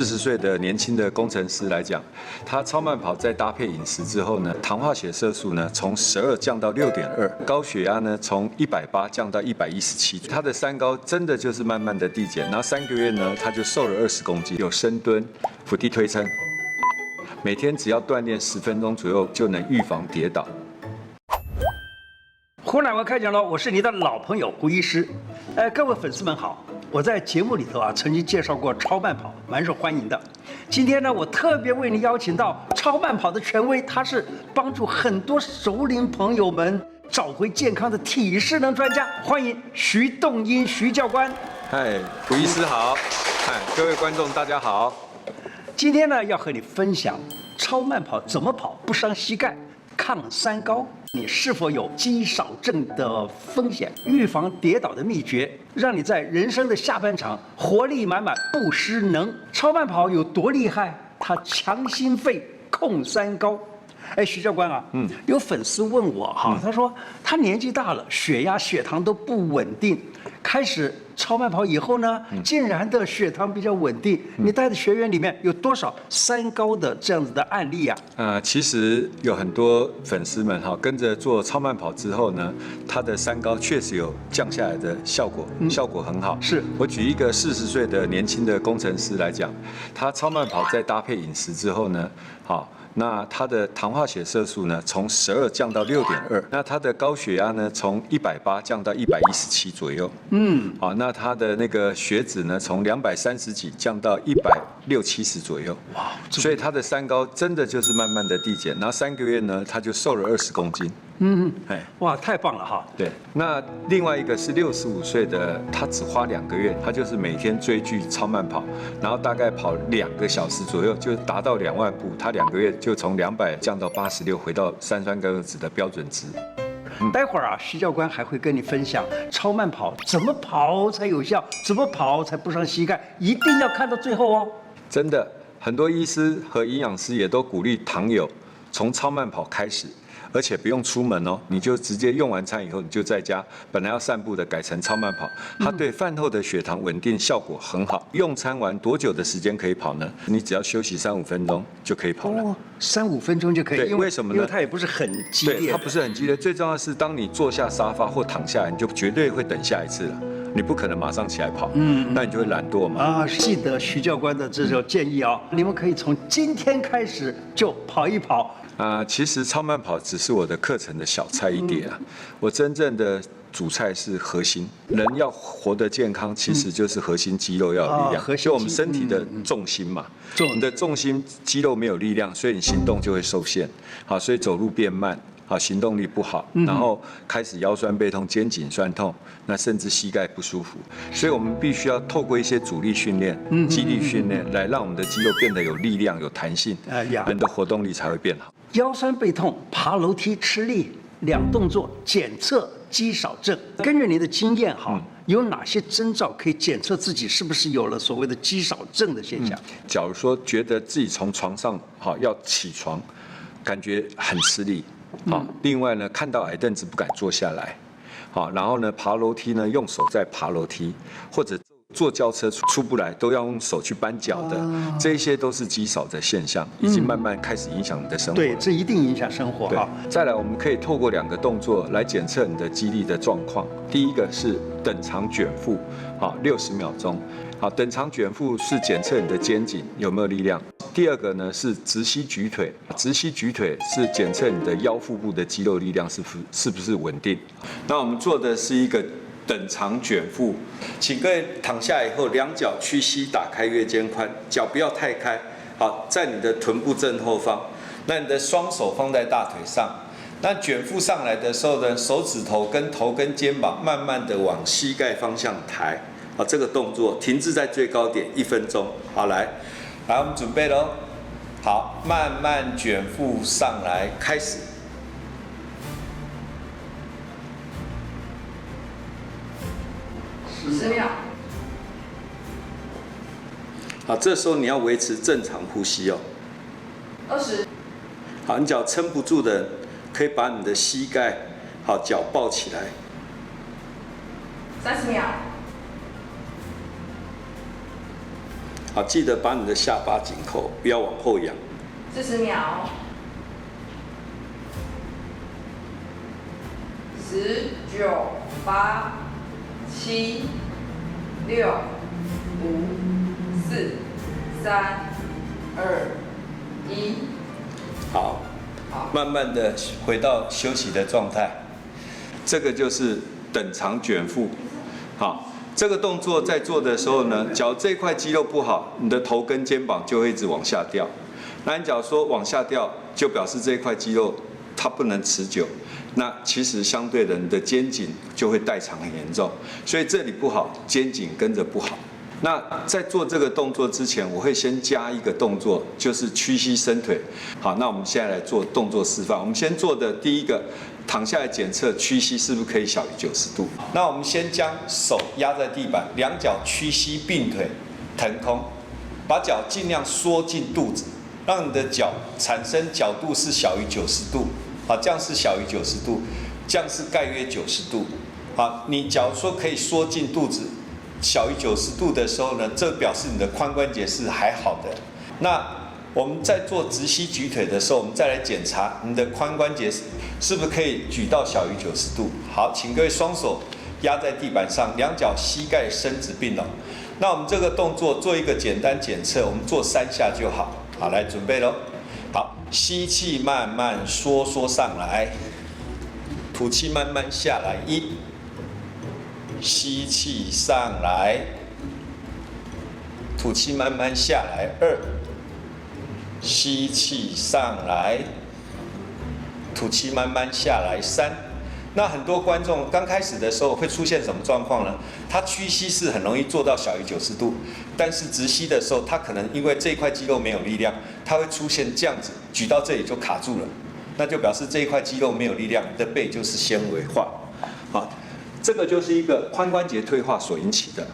40岁的年轻的工程师来讲，他超慢跑再搭配饮食之后呢，糖化血色素呢从12降到6.2，高血压呢从180降到117，他的三高真的就是慢慢的递减，然后3个月呢他就瘦了20公斤，有深蹲、伏地推撑，每天只要锻炼10分钟左右就能预防跌倒。胡乃文开讲了，我是你的老朋友胡医师。各位粉丝们好，我在节目里头曾经介绍过超慢跑，蛮受欢迎的。今天呢，我特别为你邀请到超慢跑的权威，他是帮助很多熟龄朋友们找回健康的体适能专家，欢迎徐栋英徐教官。嗨，胡医师好，各位观众大家好。今天呢，要和你分享超慢跑怎么跑不伤膝盖，抗三高。你是否有肌少症的风险？预防跌倒的秘诀，让你在人生的下半场活力满满，不失能。超慢跑有多厉害？它强心肺，控三高。徐教官啊，有粉丝问我他说他年纪大了，血压、血糖都不稳定，开始超慢跑以后呢，竟然的血糖比较稳定。你带的学员里面有多少三高的这样子的案例啊？其实有很多粉丝们跟着做超慢跑之后呢，他的三高确实有降下来的效果，效果很好。是我举一个40岁的年轻的工程师来讲，他超慢跑再搭配饮食之后呢，那他的糖化血色素呢从12降到6.2，那他的高血压呢从180降到117左右，那他的那个血脂呢从230几降到160-170左右，哇，所以他的三高真的就是慢慢的递减，然后3个月呢他就瘦了20公斤。哇，太棒了哈！对，那另外一个是65岁的，他只花2个月，他就是每天追剧超慢跑，然后大概跑2个小时左右，就达到2万步，他2个月就从200降到86，回到33个子的标准值。待会儿徐教官还会跟你分享超慢跑怎么跑才有效，怎么跑才不伤膝盖，一定要看到最后哦。真的，很多医师和营养师也都鼓励糖友从超慢跑开始。而且不用出门哦，你就直接用完餐以后，你就在家，本来要散步的改成超慢跑，它对饭后的血糖稳定效果很好。用餐完多久的时间可以跑呢？你只要休息3-5分钟就可以跑了。3-5分钟就可以。对，为什么呢？因为它也不是很激烈。对，它不是很激烈。最重要的是，当你坐下沙发或躺下来，你就绝对会等下一次了。你不可能马上起来跑，那你就会懒惰嘛。记得徐教官的这种建议你们可以从今天开始就跑一跑。其实超慢跑只是我的课程的小菜一碟我真正的主菜是核心。人要活得健康，其实就是核心肌肉要有力量，就我们身体的重心嘛。你的重心肌肉没有力量，所以你行动就会受限。所以走路变慢。行动力不好，然后开始腰酸背痛、肩颈酸痛，那甚至膝盖不舒服，所以我们必须要透过一些阻力训练、肌力训练，来让我们的肌肉变得有力量、有弹性，人的活动力才会变好。腰酸背痛、爬楼梯吃力2动作检测肌少症，根据您的经验有哪些征兆可以检测自己是不是有了所谓的肌少症的现象？假如说觉得自己从床上要起床，感觉很吃力。另外呢，看到矮凳子不敢坐下来，然后呢，爬楼梯呢用手在爬楼梯，或者坐轿车出不来都要用手去扳脚的，这些都是肌少的现象，已经慢慢开始影响你的生活。对，这一定影响生活。再来，我们可以透过2个动作来检测你的肌力的状况。第一个是等长卷腹，60秒钟。等长卷腹是检测你的肩颈有没有力量。第2个呢是直膝举腿，直膝举腿是检测你的腰腹部的肌肉力量是不是稳定。那我们做的是一个等长卷腹，请各位躺下以后，2脚屈膝，打开月肩宽，脚不要太开。在你的臀部正后方，那你的双手放在大腿上。那卷腹上来的时候呢，手指头跟头跟肩膀慢慢的往膝盖方向抬。这个动作停滞在最高点1分钟。来，我们准备喽。好，慢慢卷腹上来，开始。10秒。好，这时候你要维持正常呼吸20。好，你脚撑不住的人，可以把你的膝盖脚抱起来。30秒。好，记得把你的下巴紧扣，不要往后仰。40秒。10、9、8、7、6、5、4、3、2、1。好，慢慢的回到休息的状态。这个就是等长卷腹。好，这个动作在做的时候呢，脚这块肌肉不好，你的头跟肩膀就会一直往下掉。那你脚说往下掉，就表示这一块肌肉它不能持久。那其实相对的，你的肩颈就会代偿很严重，所以这里不好，肩颈跟着不好。那在做这个动作之前，我会先加一个动作，就是屈膝伸腿。好，那我们现在来做动作示范。我们先做的第一个，躺下来检测屈膝是不是可以小于90度。那我们先将手压在地板，两脚屈膝并腿，腾空，把脚尽量缩进肚子，让你的脚产生角度是小于90度。好，这样是小于90度，这样是概约90度。好，你假如说可以缩进肚子，小于90度的时候呢，这表示你的髋关节是还好的。那我们在做直膝举腿的时候，我们再来检查你的髋关节是不是可以举到小于90度。好，请各位双手压在地板上，两脚膝盖伸直并拢。那我们这个动作做一个简单检测，我们做3下就好。好，来准备咯。好，吸气慢慢缩上来，吐气慢慢下来，1，吸气上来，吐气慢慢下来，2，吸气上来，吐气慢慢下来，3。那很多观众刚开始的时候会出现什么状况呢？他屈膝是很容易做到小于90度，但是直膝的时候，他可能因为这一块肌肉没有力量，他会出现这样子，举到这里就卡住了，那就表示这一块肌肉没有力量，你的背就是纤维化。好，这个就是一个髋关节退化所引起的。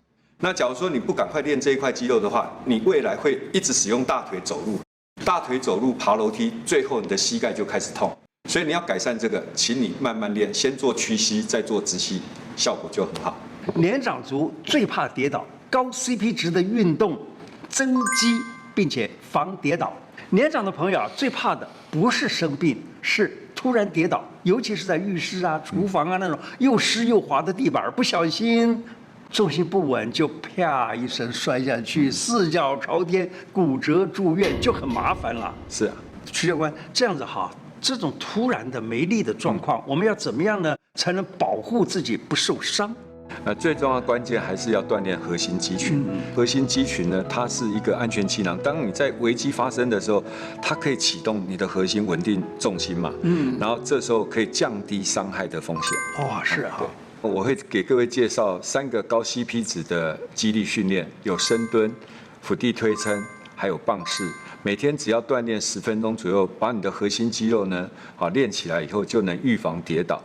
那假如说你不赶快练这一块肌肉的话，你未来会一直使用大腿走路，大腿走路爬楼梯，最后你的膝盖就开始痛。所以你要改善这个，请你慢慢练，先做屈膝，再做直膝，效果就很好。年长族最怕跌倒，高 CP 值的运动增肌，并且防跌倒。年长的朋友最怕的不是生病，是突然跌倒，尤其是在浴室啊、厨房啊那种又湿又滑的地板，不小心重心不稳就啪一声摔下去，四脚朝天，骨折住院就很麻烦了。是啊，徐教官，这样子哈。这种突然的没力的状况，我们要怎么样呢，才能保护自己不受伤？最重要的关键还是要锻炼核心肌群。核心肌群呢，它是一个安全气囊。当你在危机发生的时候，它可以启动你的核心，稳定重心嘛。然后这时候可以降低伤害的风险。哦，是哈。我会给各位介绍3个高 CP 值的肌力训练，有深蹲、伏地推撑，还有棒式。每天只要锻炼10分钟左右，把你的核心肌肉呢，练起来以后就能预防跌倒。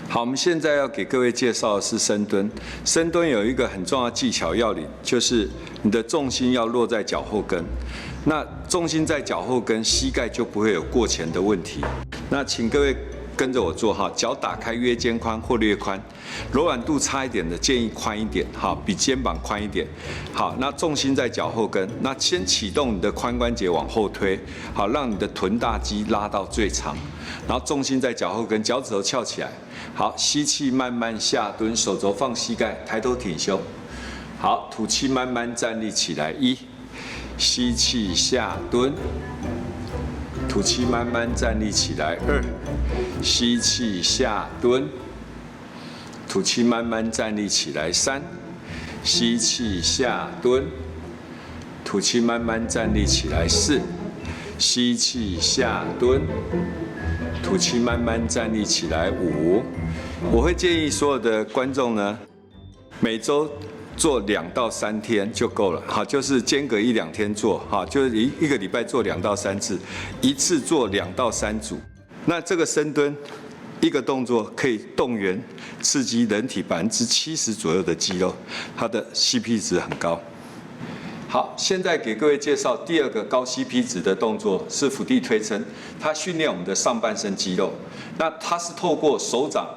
好，我们现在要给各位介绍的是深蹲。深蹲有一个很重要的技巧要领，就是你的重心要落在脚后跟。那重心在脚后跟，膝盖就不会有过前的问题。那请各位跟着我做哈，脚打开约肩宽或略宽，柔软度差一点的建议宽一点，好，比肩膀宽一点。好，那重心在脚后跟，那先启动你的髋关节往后推，好，让你的臀大肌拉到最长，然后重心在脚后跟，脚趾头翘起来。好，吸气慢慢下蹲，手肘放膝盖，抬头挺胸。好，吐气慢慢站立起来，1，吸气下蹲。吐气慢慢站立起来，2，吸气下蹲，吐气慢慢站立起来，3，吸气下蹲，吐气慢慢站立起来，4，吸气下蹲，吐气慢慢站立起来，5。我会建议所有的观众呢，每周做2到3天就够了，好，就是间隔1、2天做，好，就是一个礼拜做2到3次，一次做2到3组。那这个深蹲，一个动作可以动员刺激人体70%左右的肌肉，它的 CP 值很高。好，现在给各位介绍第2个高 CP 值的动作是伏地推撑，它训练我们的上半身肌肉。那它是透过手掌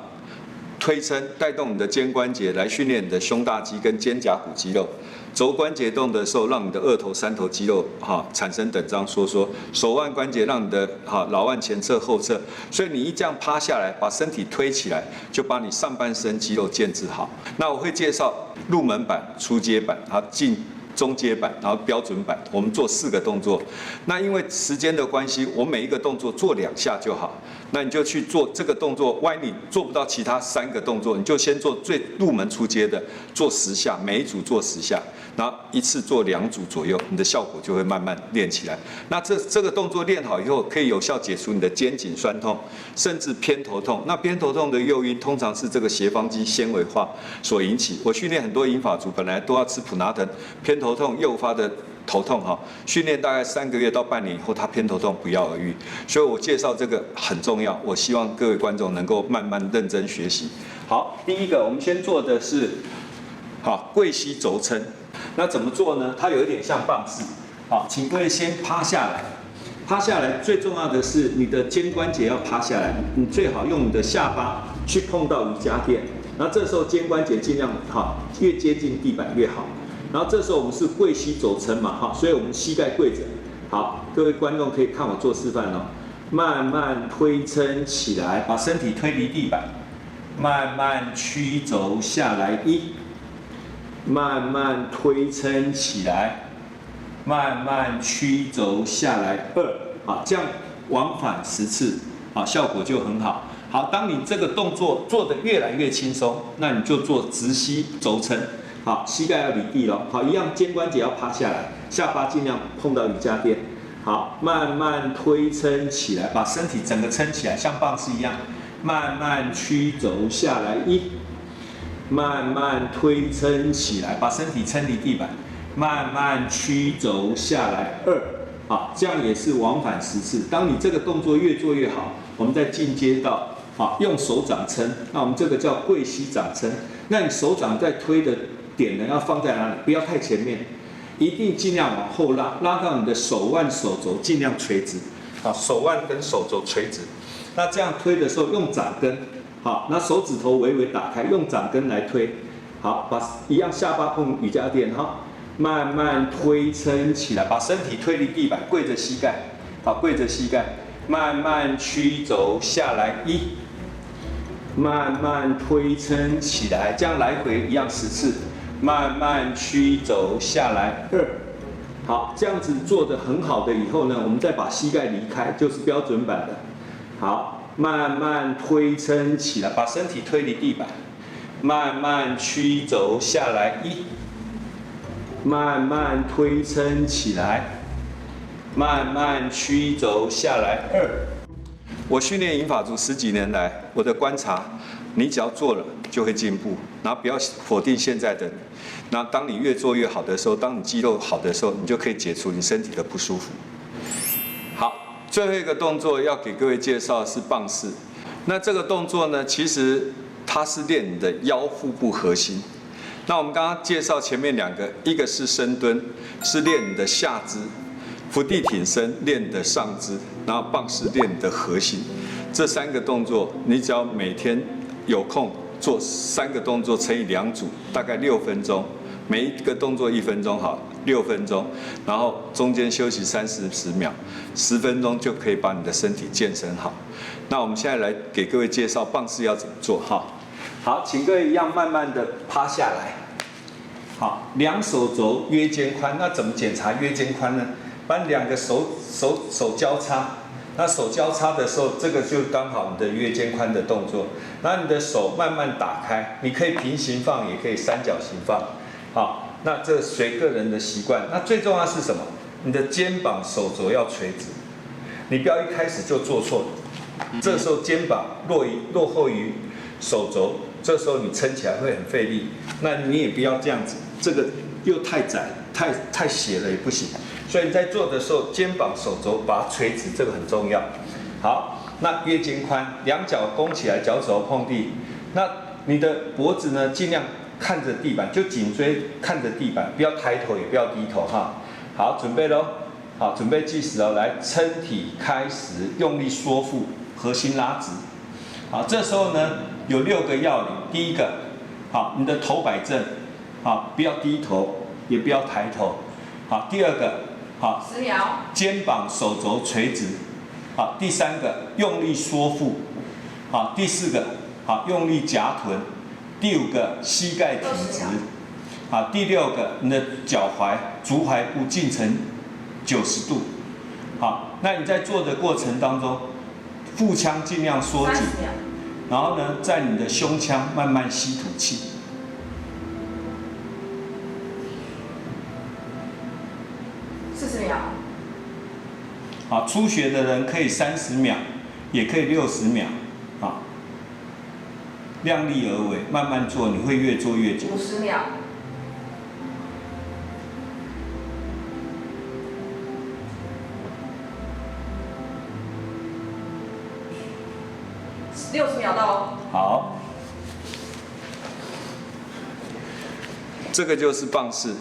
推撑带动你的肩关节来训练你的胸大肌跟肩胛骨肌肉。肘关节动的时候，让你的二头、三头肌肉产生等张收缩；手腕关节让你的老腕前侧、后侧。所以你一这样趴下来，把身体推起来，就把你上半身肌肉建制好。那我会介绍入门版、初阶版，中阶版，然后标准版，我们做4个动作。那因为时间的关系，我每一个动作做2下就好。那你就去做这个动作，万一你做不到其他3个动作，你就先做最入门初阶的，做10下，每一组做10下，然后一次做2组左右，你的效果就会慢慢练起来。那这个动作练好以后，可以有效解除你的肩颈酸痛，甚至偏头痛。那偏头痛的诱因通常是这个斜方肌纤维化所引起。我训练很多银发族，本来都要吃普拿疼，偏头痛诱发的头痛训练大概3个月到半年以后，他偏头痛不药而愈。所以我介绍这个很重要，我希望各位观众能够慢慢认真学习。好，第一个我们先做的是跪膝轴撑。那怎么做呢？它有一点像棒式。好，请各位先趴下来。趴下来最重要的是你的肩关节要趴下来，你最好用你的下巴去碰到瑜伽垫。然后这时候肩关节尽量越接近地板越好。然后这时候我们是跪膝轴撑嘛，所以我们膝盖跪着。好，各位观众可以看我做示范哦，慢慢推撑起来，把身体推离地板，慢慢曲轴下来1，慢慢推撑起来，慢慢曲轴下来2，好，这样往返10次，好，效果就很好。好，当你这个动作做得越来越轻松，那你就做直膝轴撑。好，膝盖要离地了。好，一样肩关节要趴下来，下巴尽量碰到瑜伽垫。好，慢慢推撑起来，把身体整个撑起来，像棒式一样，慢慢曲轴下来1，慢慢推撑起来，把身体撑离地板，慢慢曲轴下来2。好，这样也是往返10次。当你这个动作越做越好，我们再进阶到用手掌撑。那我们这个叫跪膝掌撑。那你手掌在推的点呢要放在哪里？不要太前面，一定尽量往后拉，拉到你的手腕、手肘尽量垂直。好，手腕跟手肘垂直。那这样推的时候用掌根，好，那手指头微微打开，用掌根来推。好，把一样下巴碰瑜伽垫慢慢推撑起来，把身体推离地板，跪着膝盖。好，跪着膝盖，慢慢曲轴下来1。慢慢推撑起来，这样来回一样10次，慢慢曲轴下来2。好，这样子做得很好的以后呢，我们再把膝盖离开，就是标准版的。好，慢慢推撑起来，把身体推离地板，慢慢曲轴下来1，慢慢推撑起来，慢慢曲轴下来2。我训练银发族10几年来，我的观察，你只要做了就会进步，然后不要否定现在的你。那当你越做越好的时候，当你肌肉好的时候，你就可以解除你身体的不舒服。好，最后一个动作要给各位介绍的是棒式。那这个动作呢，其实它是练你的腰腹部核心。那我们刚刚介绍前面2个，一个是深蹲，是练你的下肢。伏地挺身练你的上肢，然后棒式练你的核心。这3个动作，你只要每天有空做3个动作乘以2组，大概6分钟，每一个动作1分钟，好，6分钟，然后中间休息30秒，10分钟就可以把你的身体健身好。那我们现在来给各位介绍棒式要怎么做哈。好，请各位一样慢慢的趴下来。好，2手肘约肩宽。那怎么检查约肩宽呢？把2个手交叉，那手交叉的时候，这个就刚好你的约肩宽的动作。然后你的手慢慢打开，你可以平行放，也可以三角形放。好，那这随个人的习惯。那最重要是什么？你的肩膀、手肘要垂直，你不要一开始就做错。这时候肩膀落后于手肘，这时候你撑起来会很费力。那你也不要这样子，这个又太窄、太斜了也不行。所以你在做的时候，肩膀、手肘把它垂直，这个很重要。好，那约肩宽，2脚弓起来，脚趾头碰地。那你的脖子呢，尽量看着地板，就颈椎看着地板，不要抬头，也不要低头哈。好，准备咯。好，准备计时哦。来，撑体开始，用力缩腹，核心拉直。好，这时候呢，有6个要领。第一个，好，你的头摆正，好，不要低头，也不要抬头。好，第二个，好10秒，肩膀手肘垂直。好，第3个，用力缩腹。好，第4个，好，用力夹臀。第5个，膝盖挺直。好，第6个，你的脚踝、足踝部进成90度。好，那你在做的过程当中，腹腔尽量缩紧，然后呢，在你的胸腔慢慢吸吐气。40秒。好，初学的人可以30秒，也可以60秒。好，量力而为，慢慢做，你会越做越久。50秒。60秒到哦。好，这个就是棒式。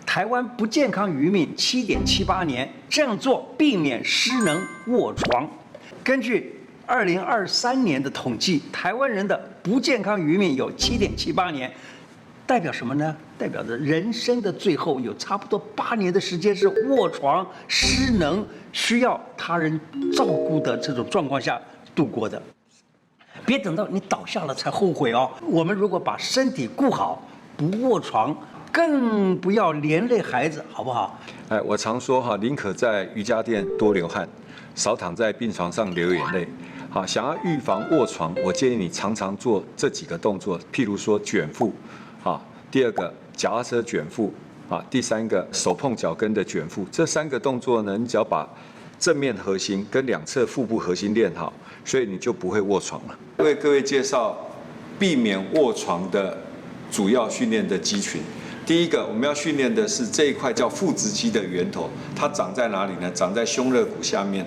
台湾不健康余命7.78年，这样做避免失能卧床。根据2023年的统计，台湾人的不健康余命有7.78年，代表什么呢？代表着人生的最后有差不多8年的时间是卧床失能，需要他人照顾的这种状况下度过的。别等到你倒下了才后悔哦。我们如果把身体顾好，不卧床，更不要连累孩子，好不好？我常说哈，宁可在瑜伽垫多流汗，少躺在病床上流眼泪。好，想要预防卧床，我建议你常常做这几个动作，譬如说卷腹，好，第2个脚踏车卷腹，啊，第3个手碰脚跟的卷腹。这3个动作呢，你只要把正面核心跟2侧腹部核心练好，所以你就不会卧床了。为各位介绍避免卧床的主要训练的肌群。第一个，我们要训练的是这一块叫腹直肌的源头，它长在哪里呢？长在胸肋骨下面。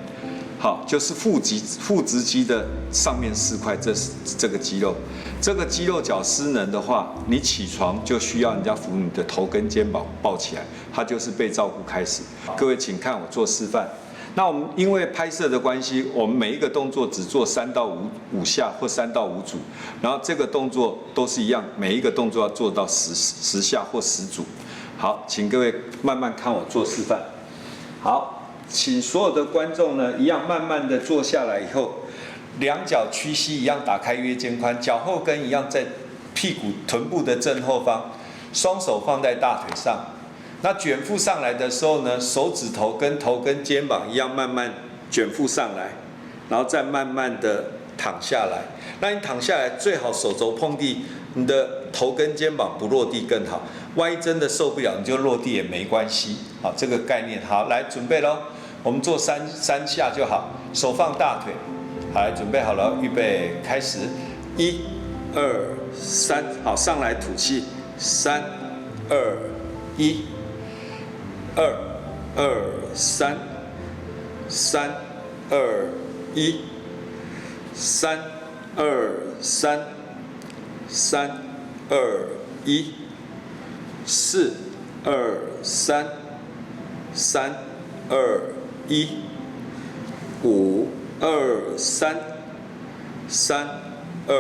好，就是腹直肌的上面4块，这是这个肌肉。这个肌肉角失能的话，你起床就需要人家扶你的头跟肩膀抱起来，它就是被照顾开始。各位请看我做示范。那我们因为拍摄的关系，我们每一个动作只做3到5下或3到5组，然后这个动作都是一样，每一个动作要做到10下或10组。好，请各位慢慢看我做示范。好，请所有的观众呢，一样慢慢的坐下来以后，两脚屈膝一样打开约肩宽，脚后跟一样在屁股臀部的正后方，双手放在大腿上。那卷腹上来的时候呢，手指头跟头跟肩膀一样慢慢卷腹上来，然后再慢慢的躺下来。那你躺下来最好手肘碰地，你的头跟肩膀不落地更好。万一真的受不了，你就落地也没关系。好，这个概念好，来准备咯。我们做三下就好，手放大腿。好，来准备好了，预备开始，1、2、3，好，上来吐气，3、2、1。2、3、3、2、1、3、2、3、3、2、1、4、2、3、3、2、1、5、2、3、3、2、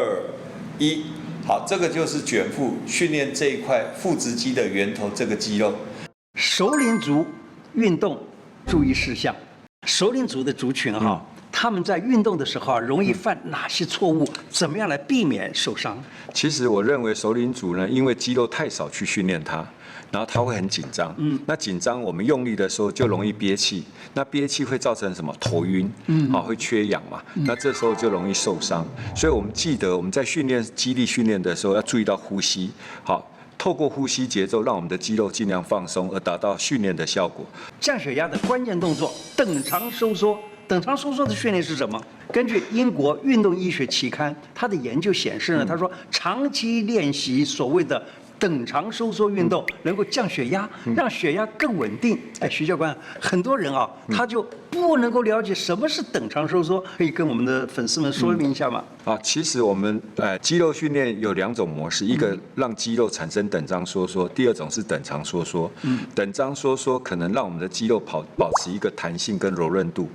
1。好，这个就是卷腹，训练这一块腹直肌的源头，这个肌肉。熟龄族运动注意事项。熟龄族的族群哈，他们在运动的时候容易犯哪些错误？怎么样来避免受伤？其实我认为熟龄族呢，因为肌肉太少去训练它，然后他会很紧张。那紧张我们用力的时候就容易憋气，那憋气会造成什么？头晕，会缺氧嘛。那这时候就容易受伤。所以我们记得我们在训练肌力训练的时候要注意到呼吸。好。透过呼吸节奏，让我们的肌肉尽量放松，而达到训练的效果。降血压的关键动作等长收缩。等长收缩的训练是什么？根据英国运动医学期刊，它的研究显示呢，他说长期练习所谓的等长收缩运动，能够降血压，让血压更稳定。哎，徐教官，很多人啊，他就不能够了解什么是等长收缩，可以跟我们的粉丝们说明一下吗？其实我们肌肉训练有2种模式，一个让肌肉产生等张收缩，第2种是等长收缩。等张收缩可能让我们的肌肉保持一个弹性跟柔韧度，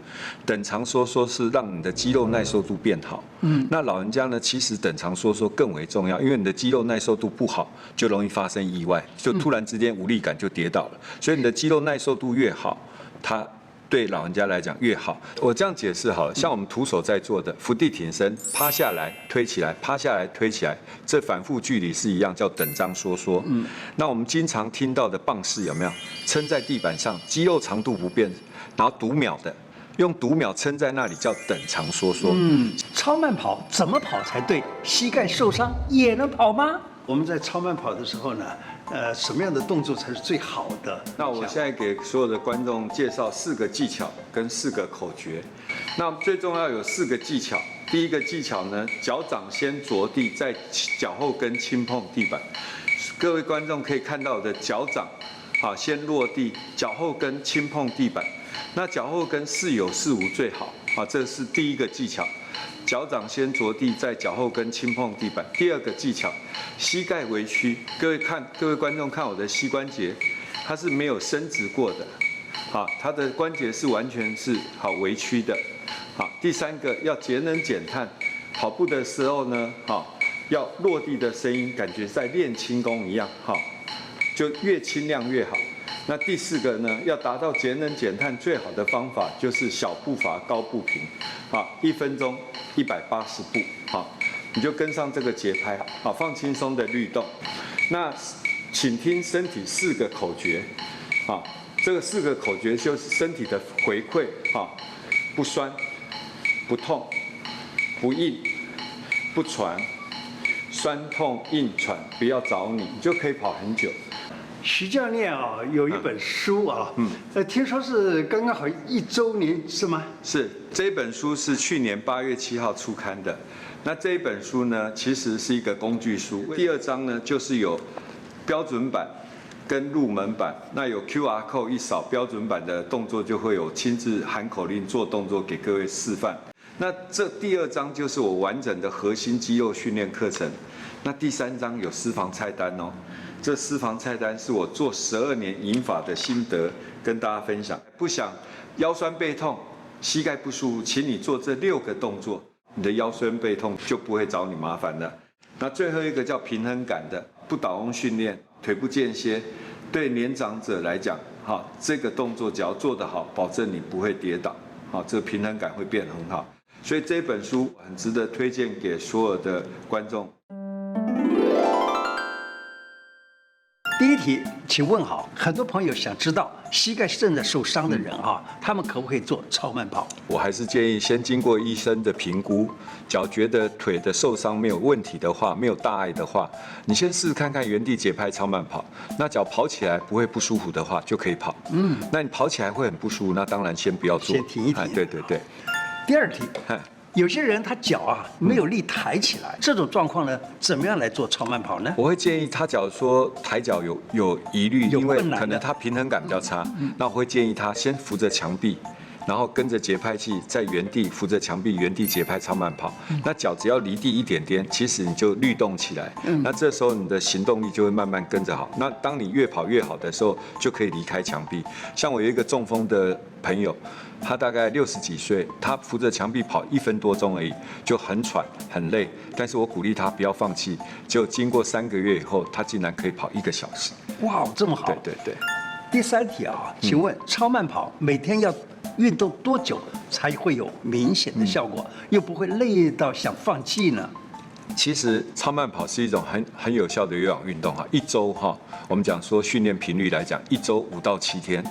等长收缩是让你的肌肉耐受度变好。那老人家呢，其实等长缩缩更为重要，因为你的肌肉耐受度不好，就容易发生意外，就突然之间无力感就跌倒了。所以你的肌肉耐受度越好，它对老人家来讲越好。我这样解释好了，像我们徒手在做的伏地挺身，趴下来推起来，趴下来推起来，这反复距离是一样，叫等张缩缩。那我们经常听到的棒式有没有？撑在地板上，肌肉长度不变，然后读秒的。用读秒撑在那里叫等长缩缩。超慢跑怎么跑才对？膝盖受伤也能跑吗？我们在超慢跑的时候呢，什么样的动作才是最好的？那我现在给所有的观众介绍4个技巧跟4个口诀。那最重要有4个技巧。第一个技巧呢，脚掌先着地，在脚后跟轻碰地板。各位观众可以看到我的脚掌，先落地，脚后跟轻碰地板。那脚后跟似有似无最好这是第一个技巧。脚掌先着地，在脚后跟轻碰地板。第二个技巧，膝盖微屈。各位观众看我的膝关节，它是没有伸直过的，它的关节是完全是微屈的。第三个要节能减碳，跑步的时候呢，要落地的声音感觉在练轻功一样，就越轻量越好。那第4个呢，要达到节能减碳最好的方法就是小步伐高步频，1分钟180步，你就跟上这个节拍，放轻松的律动。那请听身体4个口诀，这个4个口诀就是身体的回馈，不酸、不痛、不硬、不喘，酸痛硬喘不要找你，你就可以跑很久。徐教练有一本书听说是刚刚好1周年是吗？是，这本书是去年8月7号出刊的。那这一本书呢，其实是一个工具书。第2章呢，就是有标准版跟入门版。那有 QR code 一扫，标准版的动作就会有亲自喊口令做动作给各位示范。那这第2章就是我完整的核心肌肉训练课程。那第3章有私房菜单哦。这私房菜单是我做12年银法的心得，跟大家分享。不想腰酸背痛、膝盖不舒服，请你做这6个动作，你的腰酸背痛就不会找你麻烦了。那最后一个叫平衡感的，不倒翁训练，腿部间歇，对年长者来讲，这个动作只要做得好，保证你不会跌倒，这个平衡感会变得很好。所以这本书很值得推荐给所有的观众。第一题，请问好，很多朋友想知道膝盖正在受伤的人他们可不可以做超慢跑？我还是建议先经过医生的评估，只要觉得腿的受伤没有问题的话，没有大碍的话，你先试试看看原地节拍超慢跑。那只要跑起来不会不舒服的话，就可以跑。那你跑起来会很不舒服，那当然先不要做，先停一停。对。第2题。有些人他脚没有力抬起来，这种状况呢，怎么样来做超慢跑呢？我会建议他，假如说抬脚有疑虑，因为可能他平衡感比较差，那我会建议他先扶着墙壁，然后跟着节拍器在原地扶着墙壁原地节拍超慢跑。那脚只要离地一点点，其实你就律动起来。那这时候你的行动力就会慢慢跟着好。那当你越跑越好的时候，就可以离开墙壁。像我有一个中风的朋友，他大概60几岁，他扶着墙壁跑1分多钟而已，就很喘很累。但是我鼓励他不要放弃，就经过3个月以后，他竟然可以跑1个小时。哇，这么好！对。第3题请问超慢跑每天要运动多久才会有明显的效果，又不会累到想放弃呢？其实超慢跑是一种很有效的有氧运动1周我们讲说训练频率来讲，1周5到7天。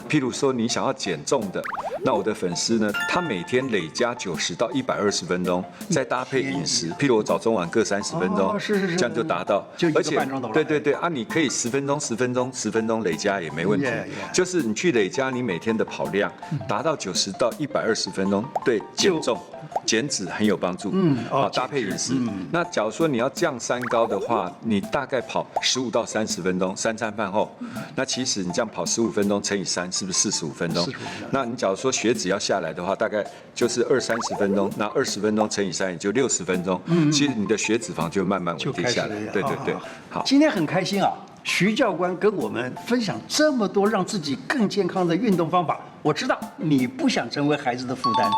譬如说你想要减重的，那我的粉丝呢，他每天累加90到120分钟，再搭配饮食，譬如我早中晚各30分钟，是，这样就达到，就1个半钟头了。对你可以10分钟累加也没问题。就是你去累加你每天的跑量，达到90到120分钟，对减重、减脂很有帮助。搭配饮食。那假如说你要降3高的话，你大概跑15到30分钟，3餐饭后，那其实你这样跑15分钟乘以3，是不是45分钟？那你假如说血脂要下来的话，大概就是20-30分钟，那20分钟乘以3也就60分钟。其实你的血脂肪就慢慢稳定下来。对。好，今天很开心徐教官跟我们分享这么多让自己更健康的运动方法。我知道你不想成为孩子的负担。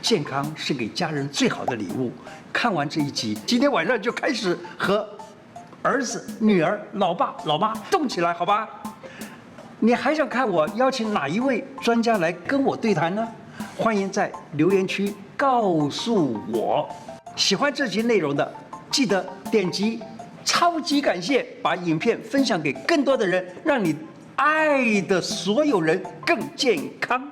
健康是给家人最好的礼物。看完这一集，今天晚上就开始和儿子、女儿、老爸、老妈动起来，好吧？你还想看我邀请哪一位专家来跟我对谈呢？欢迎在留言区告诉我。喜欢这集内容的，记得点击超级感谢，把影片分享给更多的人，让你爱的所有人更健康。